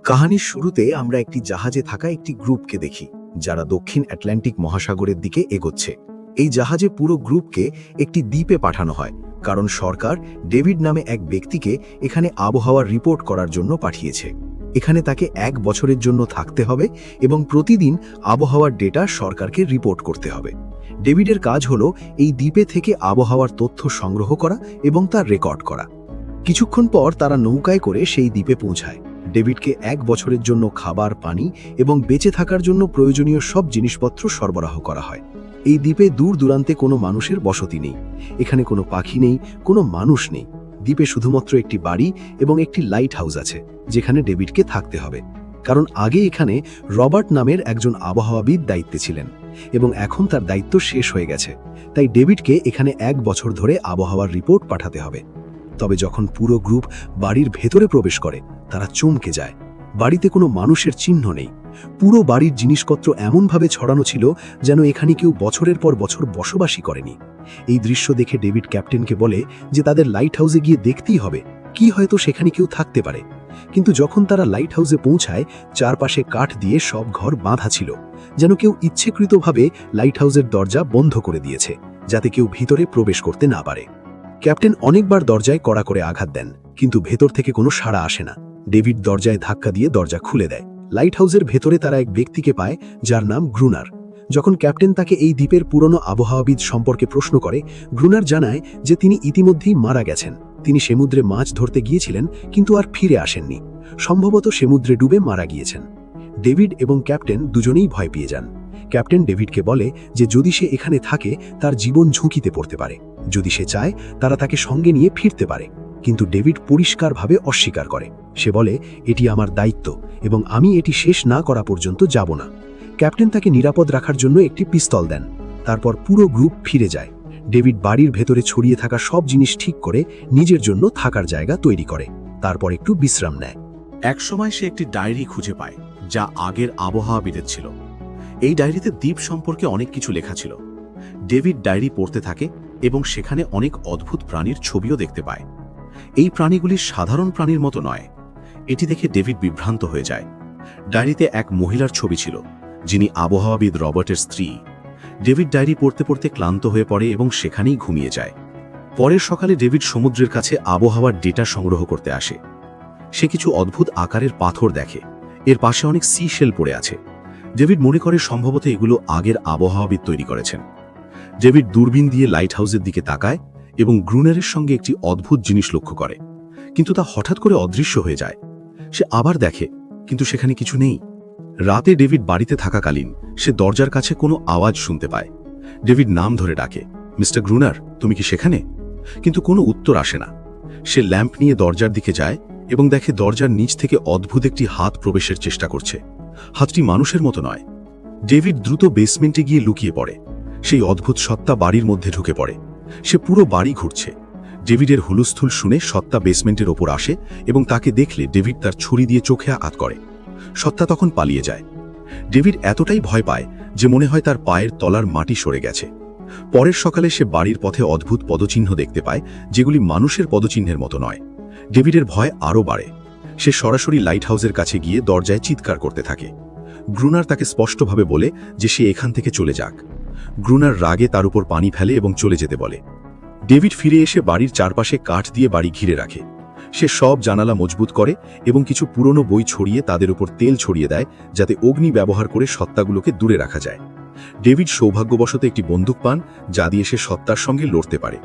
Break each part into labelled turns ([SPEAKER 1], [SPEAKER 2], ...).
[SPEAKER 1] কাহিনীর শুরুতে আমরা একটি জাহাজে থাকা একটি গ্রুপকে দেখি যারা দক্ষিণ আটলান্টিক মহাসাগরের দিকে এগোচ্ছে। এই জাহাজে পুরো গ্রুপকে একটি দ্বীপে পাঠানো হয়, কারণ সরকার ডেভিড নামে এক ব্যক্তিকে এখানে আবহাওয়ার রিপোর্ট করার জন্য পাঠিয়েছে। এখানে তাকে 1 বছরের জন্য থাকতে হবে এবং প্রতিদিন আবহাওয়ার ডেটা সরকারকে রিপোর্ট করতে হবে। ডেভিডের কাজ হলো এই দ্বীপে থেকে আবহাওয়ার তথ্য সংগ্রহ করা এবং তার রেকর্ড করা। কিছুক্ষণ পর তারা নৌকায় করে সেই দ্বীপে পৌঁছায়। ডেভিডকে 1 বছরের জন্য খাবার, পানি এবং বেঁচে থাকার জন্য প্রয়োজনীয় সব জিনিসপত্র সরবরাহ করা হয়। এই দ্বীপে দূর দূরান্তে কোনো মানুষের বসতি নেই, এখানে কোনো পাখি নেই, কোনো মানুষ নেই। দ্বীপে শুধুমাত্র একটি বাড়ি এবং একটি লাইট হাউস আছে, যেখানে ডেভিডকে থাকতে হবে। কারণ আগে এখানে রবার্ট নামের একজন আবহাওয়াবিদ দায়িত্বে ছিলেন এবং এখন তার দায়িত্ব শেষ হয়ে গেছে। তাই ডেভিডকে এখানে 1 বছর ধরে আবহাওয়ার রিপোর্ট পাঠাতে হবে। তবে যখন পুরো গ্রুপ বাড়ির ভেতরে প্রবেশ করে, তারা চমকে যায়। বাড়িতে কোনো মানুষের চিহ্ন নেই। পুরো বাড়ির জিনিসপত্র এমনভাবে ছড়ানো ছিল যেন এখানে কেউ বছরের পর বছর বসবাসই করেনি। এই দৃশ্য দেখে ডেভিড ক্যাপ্টেনকে বলে যে তাদের লাইট হাউসে গিয়ে দেখতেই হবে, কি হয়তো সেখানে কেউ থাকতে পারে। কিন্তু যখন তারা লাইট হাউসে পৌঁছায়, চারপাশে কাঠ দিয়ে সব ঘর বাঁধা ছিল, যেন কেউ ইচ্ছেকৃতভাবে লাইট হাউসের দরজা বন্ধ করে দিয়েছে, যাতে কেউ ভিতরে প্রবেশ করতে না পারে। ক্যাপ্টেন অনেকবার দরজায় কড়া করে আঘাত দেন, কিন্তু ভেতর থেকে কোনো সাড়া আসে না। ডেভিড দরজায় ধাক্কা দিয়ে দরজা খুলে দেয়। লাইট হাউসের ভেতরে তারা এক ব্যক্তিকে পায় যার নাম গ্রুনার। যখন ক্যাপ্টেন তাকে এই দ্বীপের পুরনো আবহাওয়াবিদ সম্পর্কে প্রশ্ন করে, গ্রুনার জানায় যে তিনি ইতিমধ্যেই মারা গেছেন। তিনি সমুদ্রে মাছ ধরতে গিয়েছিলেন কিন্তু আর ফিরে আসেননি, সম্ভবত সমুদ্রে ডুবে মারা গিয়েছেন। ডেভিড এবং ক্যাপ্টেন দুজনেই ভয় পেয়ে যান। ক্যাপ্টেন ডেভিডকে বলে যে যদি সে এখানে থাকে তার জীবন ঝুঁকিতে পড়তে পারে। যদি সে চায় তারা তাকে সঙ্গে নিয়ে ফিরতে পারে। কিন্তু ডেভিড পরিষ্কারভাবে অস্বীকার করে। সে বলে, এটি আমার দায়িত্ব এবং আমি এটি শেষ না করা পর্যন্ত যাব না। ক্যাপ্টেন তাকে নিরাপদ রাখার জন্য একটি পিস্তল দেন। তারপর পুরো গ্রুপ ফিরে যায়। ডেভিড বাড়ির ভেতরে ছড়িয়ে থাকা সব জিনিস ঠিক করে নিজের জন্য থাকার জায়গা তৈরি করে। তারপর একটু বিশ্রাম নেয়।
[SPEAKER 2] একসময় সে একটি ডায়েরি খুঁজে পায় যা আগের আবহাওয়াবিদের ছিল। এই ডায়েরিতে দ্বীপ সম্পর্কে অনেক কিছু লেখা ছিল। ডেভিড ডায়েরি পড়তে থাকে এবং সেখানে অনেক অদ্ভুত প্রাণীর ছবিও দেখতে পায়। এই প্রাণীগুলি সাধারণ প্রাণীর মতো নয়। এটি দেখে ডেভিড বিভ্রান্ত হয়ে যায়। ডায়েরিতে এক মহিলার ছবি ছিল, যিনি আবহাওয়াবিদ রবার্টের স্ত্রী। ডেভিড ডায়েরি পড়তে পড়তে ক্লান্ত হয়ে পড়ে এবং সেখানেই ঘুমিয়ে যায়। পরের সকালে ডেভিড সমুদ্রের কাছে আবহাওয়ার ডেটা সংগ্রহ করতে আসে। সে কিছু অদ্ভুত আকারের পাথর দেখে। এর পাশে অনেক সি শেল পড়ে আছে। ডেভিড মনে করে সম্ভবত এগুলো আগের আবহাওয়াবিদ তৈরি করেছেন। ডেভিড দূরবীন দিয়ে লাইট হাউসের দিকে তাকায় এবং গ্রুনারের সঙ্গে একটি অদ্ভুত জিনিস লক্ষ্য করে, কিন্তু তা হঠাৎ করে অদৃশ্য হয়ে যায়। সে আবার দেখে, কিন্তু সেখানে কিছু নেই। রাতে ডেভিড বাড়িতে থাকাকালীন সে দরজার কাছে কোনো আওয়াজ শুনতে পায়। ডেভিড নাম ধরে ডাকে, মিস্টার গ্রুনার, তুমি কি সেখানে? কিন্তু কোনো উত্তর আসে না। সে ল্যাম্প নিয়ে দরজার দিকে যায় এবং দেখে দরজার নিচ থেকে অদ্ভুত একটি হাত প্রবেশের চেষ্টা করছে। হাতটি মানুষের মতো নয়। ডেভিড দ্রুত বেসমেন্টে গিয়ে লুকিয়ে পড়ে। সেই অদ্ভুত সত্তা বাড়ির মধ্যে ঢুকে পড়ে। সে পুরো বাড়ি ঘুরছে। ডেভিডের হুলস্থুল শুনে সত্তা বেসমেন্টের ওপর আসে এবং তাকে দেখলে ডেভিড তার ছুরি দিয়ে চোখে আঘাত করে। সত্তা তখন পালিয়ে যায়। ডেভিড এতটাই ভয় পায় যে মনে হয় তার পায়ের তলার মাটি সরে গেছে। পরের সকালে সে বাড়ির পথে অদ্ভুত পদচিহ্ন দেখতে পায়, যেগুলি মানুষের পদচিহ্নের মতো নয়। ডেভিডের ভয় আরও বাড়ে। সে সরাসরি লাইট হাউসের কাছে গিয়ে দরজায় চিৎকার করতে থাকে। গ্রুনার তাকে স্পষ্টভাবে বলে যে সে এখান থেকে চলে যাক। গ্রুনার রাগে তার উপর পানি ফেলে এবং চলে যেতে বলে। ডেভিড ফিরে এসে বাড়ির চারপাশে কাঠ দিয়ে বাড়ি ঘিরে রাখে। সে সব জানালা মজবুত করে এবং কিছু পুরনো বই ছড়িয়ে তাদের উপর তেল ছড়িয়ে দেয়, যাতে অগ্নি ব্যবহার করে সত্তাগুলোকে দূরে রাখা যায়। ডেভিড সৌভাগ্যবশত একটি বন্দুক পান, যা দিয়ে সে সত্তার সঙ্গে লড়তে পারে।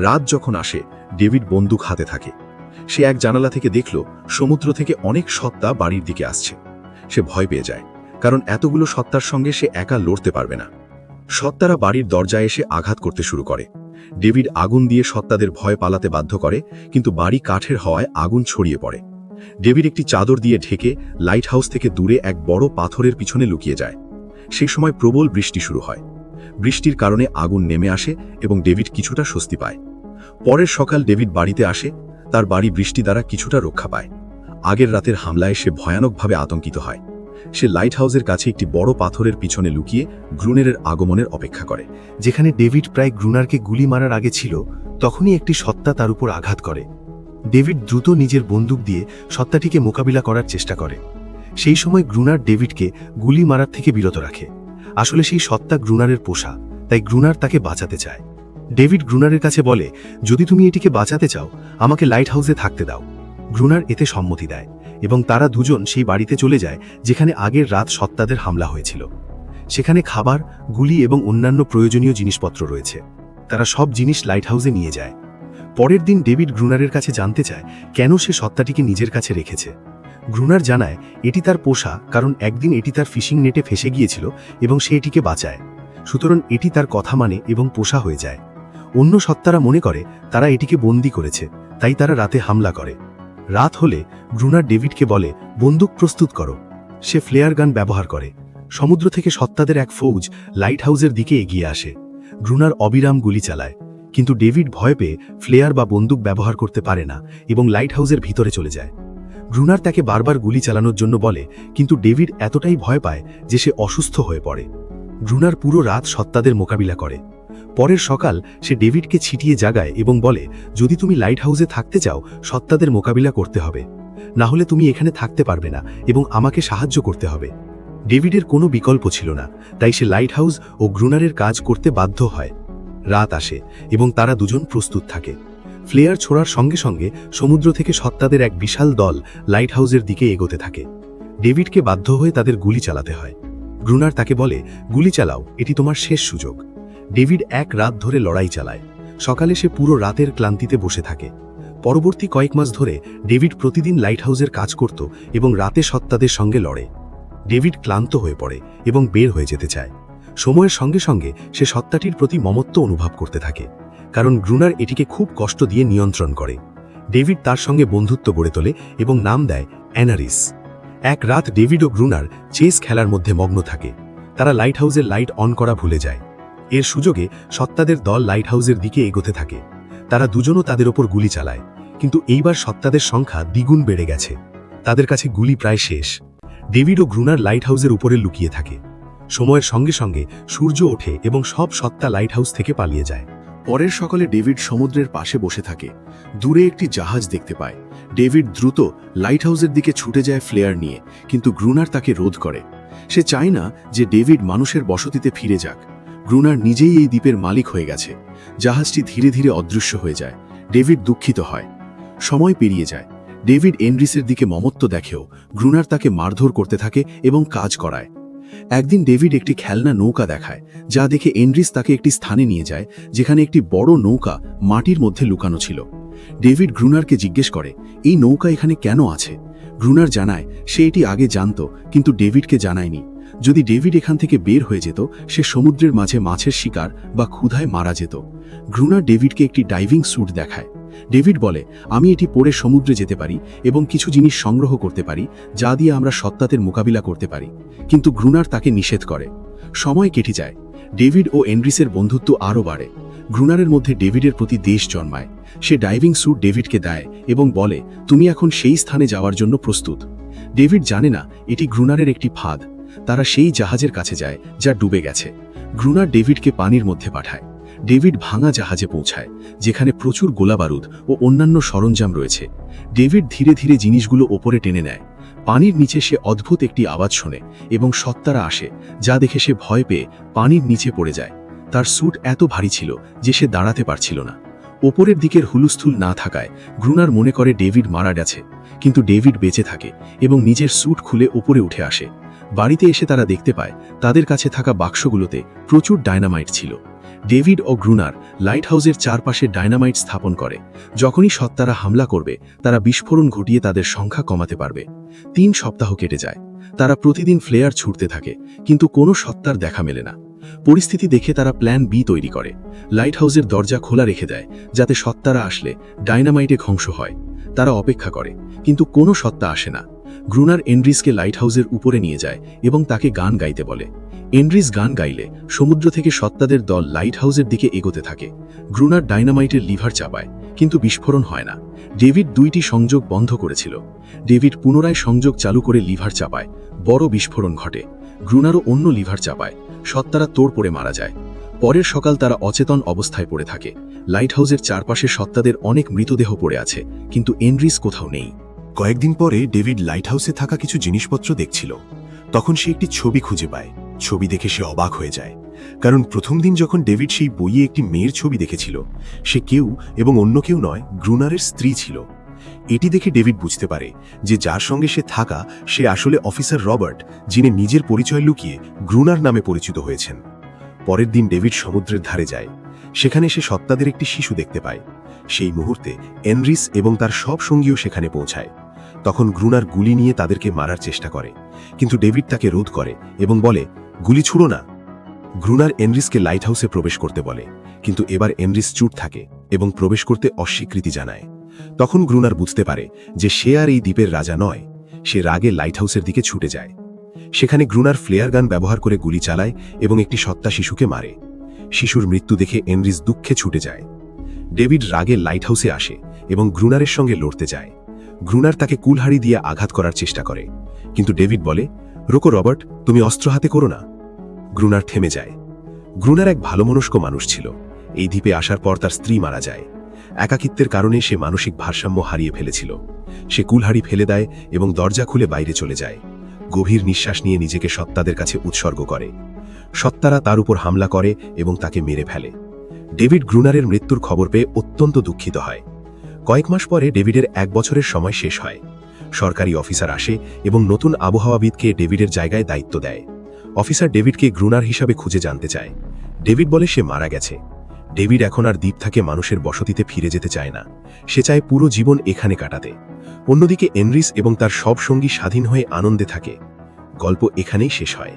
[SPEAKER 2] রাত যখন আসে, ডেভিড বন্দুক হাতে থাকে। সে এক জানালা থেকে দেখল সমুদ্র থেকে অনেক সত্তা বাড়ির দিকে আসছে। সে ভয় পেয়ে যায়, কারণ এতগুলো সত্তার সঙ্গে সে একা লড়তে পারবে না। সত্তারা বাড়ির দরজায় এসে আঘাত করতে শুরু করে। ডেভিড আগুন দিয়ে সত্তাদের ভয় পালাতে বাধ্য করে, কিন্তু বাড়ি কাঠের হওয়ায় আগুন ছড়িয়ে পড়ে। ডেভিড একটি চাদর দিয়ে ঢেকে লাইট হাউস থেকে দূরে এক বড় পাথরের পিছনে লুকিয়ে যায়। সেই সময় প্রবল বৃষ্টি শুরু হয়। বৃষ্টির কারণে আগুন নেমে আসে এবং ডেভিড কিছুটা স্বস্তি পায়। পরের সকাল ডেভিড বাড়িতে আসে। তার বাড়ি বৃষ্টি দ্বারা কিছুটা রক্ষা পায়। আগের রাতের হামলায় সে ভয়ানকভাবে আতঙ্কিত হয়। সে লাইট হাউসের কাছে একটি বড় পাথরের পিছনে লুকিয়ে গ্রুনারের আগমনের অপেক্ষা করে।
[SPEAKER 1] যেখানে ডেভিড প্রায় গ্রুনারকে গুলি মারার আগে ছিল, তখনই একটি সত্তা তার উপর আঘাত করে।
[SPEAKER 3] ডেভিড দ্রুত নিজের বন্দুক দিয়ে সত্তাটিকে মোকাবিলা করার চেষ্টা করে। সেই সময় গ্রুনার ডেভিডকে গুলি মারার থেকে বিরত রাখে। আসলে সেই সত্তা গ্রুনারের পোষা, তাই গ্রুনার তাকে বাঁচাতে চায়। ডেভিড গ্রুনারের কাছে বলে, যদি তুমি এটিকে বাঁচাতে চাও আমাকে লাইট হাউসে থাকতে দাও। গ্রুনার এতে সম্মতি দেয় এবং তারা দুজন সেই বাড়িতে চলে যায় যেখানে আগের রাত সত্তাদের হামলা হয়েছিল। সেখানে খাবার, গুলি এবং অন্যান্য প্রয়োজনীয় জিনিসপত্র রয়েছে। তারা সব জিনিস লাইট হাউসে নিয়ে যায়। পরের দিন ডেভিড গ্রুনারের কাছে জানতে চায় কেন সে সত্তাটিকে নিজের কাছে রেখেছে। গ্রুনার জানায় এটি তার পোষা, কারণ একদিন এটি তার ফিশিং নেটে ফেসে গিয়েছিল এবং সে এটিকে বাঁচায়। সুতরাং এটি তার কথা মানে এবং পোষা হয়ে যায়। অন্য সত্তারা মনে করে তারা এটিকে বন্দী করেছে, তাই তারা রাতে হামলা করে। রাত হলে গ্রুনার ডেভিডকে বলে, বন্দুক প্রস্তুত করো। সে ফ্লেয়ার গান ব্যবহার করে। সমুদ্র থেকে সত্তাদের এক ফৌজ লাইট হাউসের দিকে এগিয়ে আসে। গ্রুনার অবিরাম গুলি চালায়, কিন্তু ডেভিড ভয় পেয়ে ফ্লেয়ার বা বন্দুক ব্যবহার করতে পারে না এবং লাইট হাউসের ভিতরে চলে যায়। গ্রুনার তাকে বারবার গুলি চালানোর জন্য বলে, কিন্তু ডেভিড এতটাই ভয় পায় যে সে অসুস্থ হয়ে পড়ে। গ্রুনার পুরো রাত সত্তাদের মোকাবিলা করে। পরের সকাল সে ডেভিডকে ছিটিয়ে জাগায় এবং বলে, যদি তুমি লাইট হাউসে থাকতে চাও সত্তাদের মোকাবিলা করতে হবে, না হলে তুমি এখানে থাকতে পারবে না এবং আমাকে সাহায্য করতে হবে। ডেভিডের কোনো বিকল্প ছিল না, তাই সে লাইট হাউস ও গ্রুনারের কাজ করতে বাধ্য হয়। রাত আসে এবং তারা দুজন প্রস্তুত থাকে। ফ্লেয়ার ছোড়ার সঙ্গে সঙ্গে সমুদ্র থেকে সত্তাদের এক বিশাল দল লাইট হাউসের দিকে এগোতে থাকে। ডেভিডকে বাধ্য হয়ে তাদের গুলি চালাতে হয়। গ্রুনার তাকে বলে, গুলি চালাও, এটি তোমার শেষ সুযোগ। ডেভিড এক রাত ধরে লড়াই চালায়। সকালে সে পুরো রাতের ক্লান্তিতে বসে থাকে। পরবর্তী কয়েক মাস ধরে ডেভিড প্রতিদিন লাইট হাউসের কাজ করত এবং রাতে সত্তাদের সঙ্গে লড়ে। ডেভিড ক্লান্ত হয়ে পড়ে এবং বের হয়ে যেতে চায়। সময়ের সঙ্গে সঙ্গে সে সত্তাটির প্রতি মমত্ব অনুভব করতে থাকে, কারণ গ্রুনার এটিকে খুব কষ্ট দিয়ে নিয়ন্ত্রণ করে। ডেভিড তার সঙ্গে বন্ধুত্ব গড়ে তোলে এবং নাম দেয় অ্যানারিস। এক রাত ডেভিড ও গ্রুনার চেস খেলার মধ্যে মগ্ন থাকে। তারা লাইট হাউসের লাইট অন করা ভুলে যায়। এর সুযোগে সত্তাদের দল লাইট হাউসের দিকে এগোতে থাকে। তারা দুজনও তাদের ওপর গুলি চালায়, কিন্তু এইবার সত্তাদের সংখ্যা দ্বিগুণ বেড়ে গেছে। তাদের কাছে গুলি প্রায় শেষ। ডেভিড ও গ্রুনার লাইট হাউসের উপরে লুকিয়ে থাকে। সময়ের সঙ্গে সঙ্গে সূর্য ওঠে এবং সব সত্তা লাইট হাউস থেকে পালিয়ে যায়।
[SPEAKER 2] পরের সকালে ডেভিড সমুদ্রের পাশে বসে থাকে। দূরে একটি জাহাজ দেখতে পায়। ডেভিড দ্রুত লাইট হাউসের দিকে ছুটে যায় ফ্লেয়ার নিয়ে, কিন্তু গ্রুনার তাকে রোধ করে। সে চায় না যে ডেভিড মানুষের বসতিতে ফিরে যাক। গ্রুনার নিজেই এই দ্বীপের মালিক হয়ে গেছে। জাহাজটি ধীরে ধীরে অদৃশ্য হয়ে যায়। ডেভিড দুঃখিত হয়। সময় পেরিয়ে যায়। ডেভিড এন্ড্রিসের দিকে মমত্ব দেখেও গ্রুনার তাকে মারধর করতে থাকে এবং কাজ করায়। একদিন ডেভিড একটি খেলনা নৌকা দেখায়, যা দেখে এন্ড্রিস তাকে একটি স্থানে নিয়ে যায় যেখানে একটি বড় নৌকা মাটির মধ্যে লুকানো ছিল। ডেভিড গ্রুনারকে জিজ্ঞেস করে, এই নৌকা এখানে কেন আছে? গ্রুনার জানায় সে এটি আগে জানত, কিন্তু ডেভিডকে জানায়নি। যদি ডেভিড এখান থেকে বের হয়ে যেত, সে সমুদ্রের মাঝে মাছের শিকার বা ক্ষুধায় মারা যেত। গ্রুনার ডেভিডকে একটি ডাইভিং স্যুট দেখায়। ডেভিড বলে, আমি এটি পরে সমুদ্রে যেতে পারি এবং কিছু জিনিস সংগ্রহ করতে পারি যা দিয়ে আমরা সত্তাদের মোকাবিলা করতে পারি, কিন্তু গ্রুনার তাকে নিষেধ করে। সময় কেটে যায়। ডেভিড ও এন্ড্রিসের বন্ধুত্ব আরও বাড়ে। গ্রুনারের মধ্যে ডেভিডের প্রতি দেশ জন্মায়। সে ডাইভিং স্যুট ডেভিডকে দেয় এবং বলে, তুমি এখন সেই স্থানে যাওয়ার জন্য প্রস্তুত। ডেভিড জানে না এটি গ্রুনারের একটি ফাঁদ। তারা সেই জাহাজের কাছে যায় যা ডুবে গেছে। গ্রুনার ডেভিডকে পানির মধ্যে পাঠায়। ডেভিড ভাঙা জাহাজে পৌঁছায়, যেখানে প্রচুর গোলাবারুদ ও অন্যান্য সরঞ্জাম রয়েছে। ডেভিড ধীরে ধীরে জিনিসগুলো ওপরে টেনে নেয়। পানির নিচে সে অদ্ভুত একটি আওয়াজ শোনে এবং সত্তারা আসে, যা দেখে সে ভয় পেয়ে পানির নিচে পড়ে যায়। তার স্যুট এত ভারী ছিল যে সে দাঁড়াতে পারছিল না। ওপরের দিকের হুলস্থুল না থাকায় গ্রুনার মনে করে ডেভিড মারা গেছে, কিন্তু ডেভিড বেঁচে থাকে এবং নিজের স্যুট খুলে ওপরে উঠে আসে। বাড়িতে এসে তারা দেখতে পায় তাদের কাছে থাকা বাক্সগুলোতে প্রচুর ডায়নামাইট ছিল। ডেভিড ও গ্রুনার লাইট হাউসের চারপাশে ডায়নামাইট স্থাপন করে। যখনই সত্তারা হামলা করবে, তারা বিস্ফোরণ ঘটিয়ে তাদের সংখ্যা কমাতে পারবে। 3 সপ্তাহ কেটে যায়। তারা প্রতিদিন ফ্লেয়ার ছুটতে থাকে, কিন্তু কোনো সত্তার দেখা মেলে না। পরিস্থিতি দেখে তারা প্ল্যান বি তৈরি করে। লাইট হাউসের দরজা খোলা রেখে দেয়, যাতে সত্তারা আসলে ডায়নামাইটে ধ্বংস হয়। তারা অপেক্ষা করে, কিন্তু কোনো সত্তা আসে না। গ্রুনার এন্ড্রিসকে লাইট হাউসের উপরে নিয়ে যায় এবং তাকে গান গাইতে বলে। এন্ড্রিস গান গাইলে সমুদ্র থেকে সত্তাদের দল লাইট হাউসের দিকে এগোতে থাকে। গ্রুনার ডায়নামাইটের লিভার চাপায়, কিন্তু বিস্ফোরণ হয় না। ডেভিড 2টি সংযোগ বন্ধ করেছিল। ডেভিড পুনরায় সংযোগ চালু করে লিভার চাপায়। বড় বিস্ফোরণ ঘটে। গ্রুনারও অন্য লিভার চাপায়। সত্তারা তোড় পড়ে মারা যায়।
[SPEAKER 1] পরের সকাল তারা অচেতন অবস্থায় পড়ে থাকে। লাইট হাউসের চারপাশে সত্তাদের অনেক মৃতদেহ পড়ে আছে, কিন্তু এনরিস কোথাও নেই।
[SPEAKER 3] কয়েকদিন পরে ডেভিড লাইট হাউসে থাকা কিছু জিনিসপত্র দেখছিল। তখন সে একটি ছবি খুঁজে পায়। ছবি দেখে সে অবাক হয়ে যায়, কারণ প্রথম দিন যখন ডেভিড সেই বইয়ে একটি মেয়ের ছবি দেখেছিল, সে কেউ এবং অন্য কেউ নয়, গ্রুনারের স্ত্রী ছিল। এটি দেখে ডেভিড বুঝতে পারে যে যার সঙ্গে সে থাকা সে আসলে অফিসার রবার্ট, যিনি নিজের পরিচয় লুকিয়ে গ্রুনার নামে পরিচিত হয়েছেন। পরের দিন ডেভিড সমুদ্রের ধারে যায়। সেখানে সে সত্তাদের একটি শিশু দেখতে পায়। সেই মুহূর্তে এনরিস এবং তার সব সঙ্গীও সেখানে পৌঁছায়। তখন গ্রুনার গুলি নিয়ে তাদেরকে মারার চেষ্টা করে, কিন্তু ডেভিড তাকে রোধ করে এবং বলে, গুলি ছুড়ো না। গ্রুনার এনরিসকে লাইট হাউসে প্রবেশ করতে বলে, কিন্তু এবার এনরিস চুপ থাকে এবং প্রবেশ করতে অস্বীকৃতি জানায়। তখন গ্রুনার বুঝতে পারে যে সে আর এই দ্বীপের রাজা নয়। সে রাগে লাইট হাউসের দিকে ছুটে যায়। সেখানে গ্রুনার ফ্লেয়ার গান ব্যবহার করে গুলি চালায় এবং একটি সত্তা শিশুকে মারে। শিশুর মৃত্যু দেখে এনরিস দুঃখে ছুটে যায়। ডেভিড রাগে লাইট হাউসে আসে এবং গ্রুনারের সঙ্গে লড়তে যায়। গ্রুনার তাকে কুলহাড়ি দিয়ে আঘাত করার চেষ্টা করে, কিন্তু ডেভিড বলে, রোকো রবার্ট, তুমি অস্ত্র হাতে করো না। গ্রুনার থেমে যায়। গ্রুনার এক ভালোমনস্ক মানুষ ছিল। এই দ্বীপে আসার পর তার স্ত্রী মারা যায়। একাকিত্বের কারণে সে মানসিক ভারসাম্য হারিয়ে ফেলেছিল। সে কুলহাড়ি ফেলে দেয় এবং দরজা খুলে বাইরে চলে যায়। গভীর নিঃশ্বাস নিয়ে নিজেকে সত্তাদের কাছে উৎসর্গ করে। সত্তারা তার উপর হামলা করে এবং তাকে মেরে ফেলে। ডেভিড গ্রুনারের মৃত্যুর খবর পেয়ে অত্যন্ত দুঃখিত হয়। কয়েক মাস পরে ডেভিডের 1 বছরের সময় শেষ হয়। সরকারি অফিসার আসে এবং নতুন আবহাওয়াবিদকে ডেভিডের জায়গায় দায়িত্ব দেয়। অফিসার ডেভিডকে গ্রুনার হিসাবে খুঁজে জানতে চায়। ডেভিড বলে সে মারা গেছে। ডেভিড এখন আর দ্বীপ থেকে মানুষের বসতিতে ফিরে যেতে চায় না। সে চায় পুরো জীবন এখানে কাটাতে। অন্যদিকে এনরিস এবং তার সব সঙ্গী স্বাধীন হয়ে আনন্দে থাকে। গল্প এখানেই শেষ হয়।